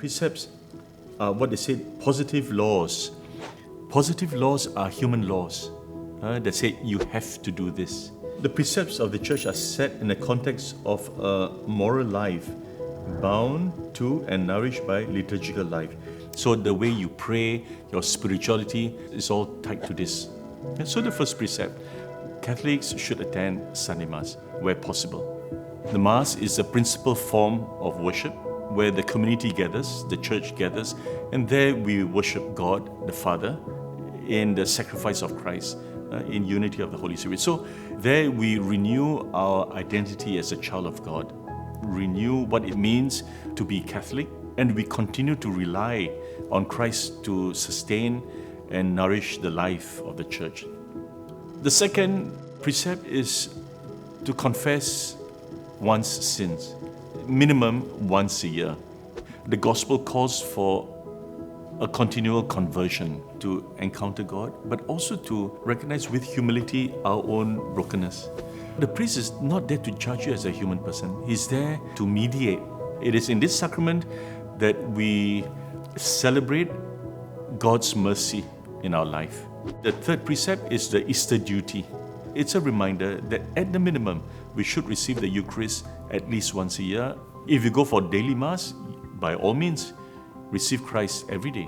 Precepts are what they say, positive laws. Positive laws are human laws that say you have to do this. The precepts of the church are set in the context of a moral life, bound to and nourished by liturgical life. So the way you pray, your spirituality is all tied to this. And so the first precept, Catholics should attend Sunday Mass where possible. The Mass is the principal form of worship where the community gathers, the church gathers, and there we worship God, the Father, in the sacrifice of Christ, in unity of the Holy Spirit. So there we renew our identity as a child of God, renew what it means to be Catholic, and we continue to rely on Christ to sustain and nourish the life of the church. The second precept is to confess one's sins, minimum once a year. The gospel calls for a continual conversion to encounter God, but also to recognize with humility our own brokenness. The priest is not there to judge you as a human person. He's there to mediate. It is in this sacrament that we celebrate God's mercy in our life. The third precept is the Easter duty. It's a reminder that at the minimum, we should receive the Eucharist at least once a year. If you go for daily Mass, by all means, receive Christ every day.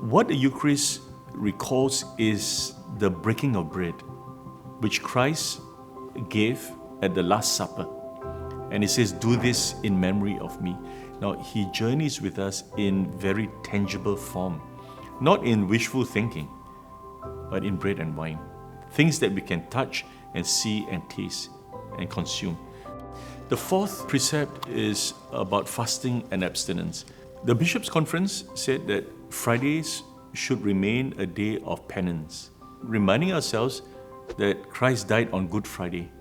What the Eucharist recalls is the breaking of bread, which Christ gave at the Last Supper. And he says, do this in memory of me. Now, he journeys with us in very tangible form, not in wishful thinking, but in bread and wine. Things that we can touch and see and taste and consume. The fourth precept is about fasting and abstinence. The Bishops' Conference said that Fridays should remain a day of penance, reminding ourselves that Christ died on Good Friday,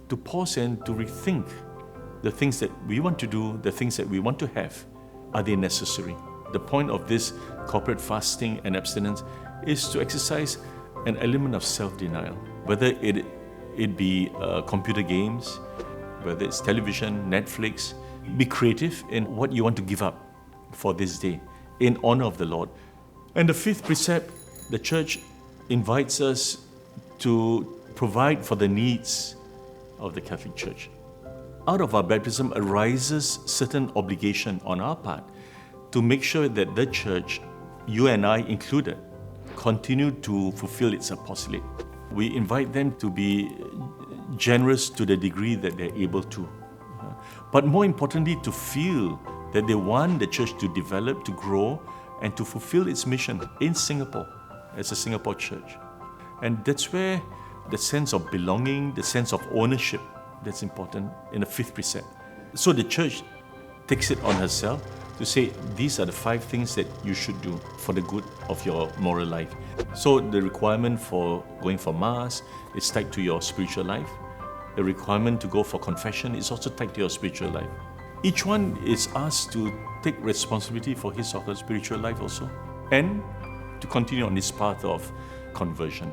to pause and to rethink the things that we want to do, the things that we want to have. Are they necessary? The point of this corporate fasting and abstinence is to exercise an element of self-denial, whether it be computer games, whether it's television, Netflix. Be creative in what you want to give up for this day in honor of the Lord. And the fifth precept, the Church invites us to provide for the needs of the Catholic Church. Out of our baptism arises certain obligation on our part to make sure that the Church, you and I included, continue to fulfill its apostolate. We invite them to be generous to the degree that they're able to. But more importantly, to feel that they want the church to develop, to grow, and to fulfill its mission in Singapore as a Singapore church. And that's where the sense of belonging, the sense of ownership, that's important in the fifth precept. So the church takes it on herself to say, these are the 5 things that you should do for the good of your moral life. So the requirement for going for Mass is tied to your spiritual life. The requirement to go for confession is also tied to your spiritual life. Each one is asked to take responsibility for his or her spiritual life also, and to continue on this path of conversion.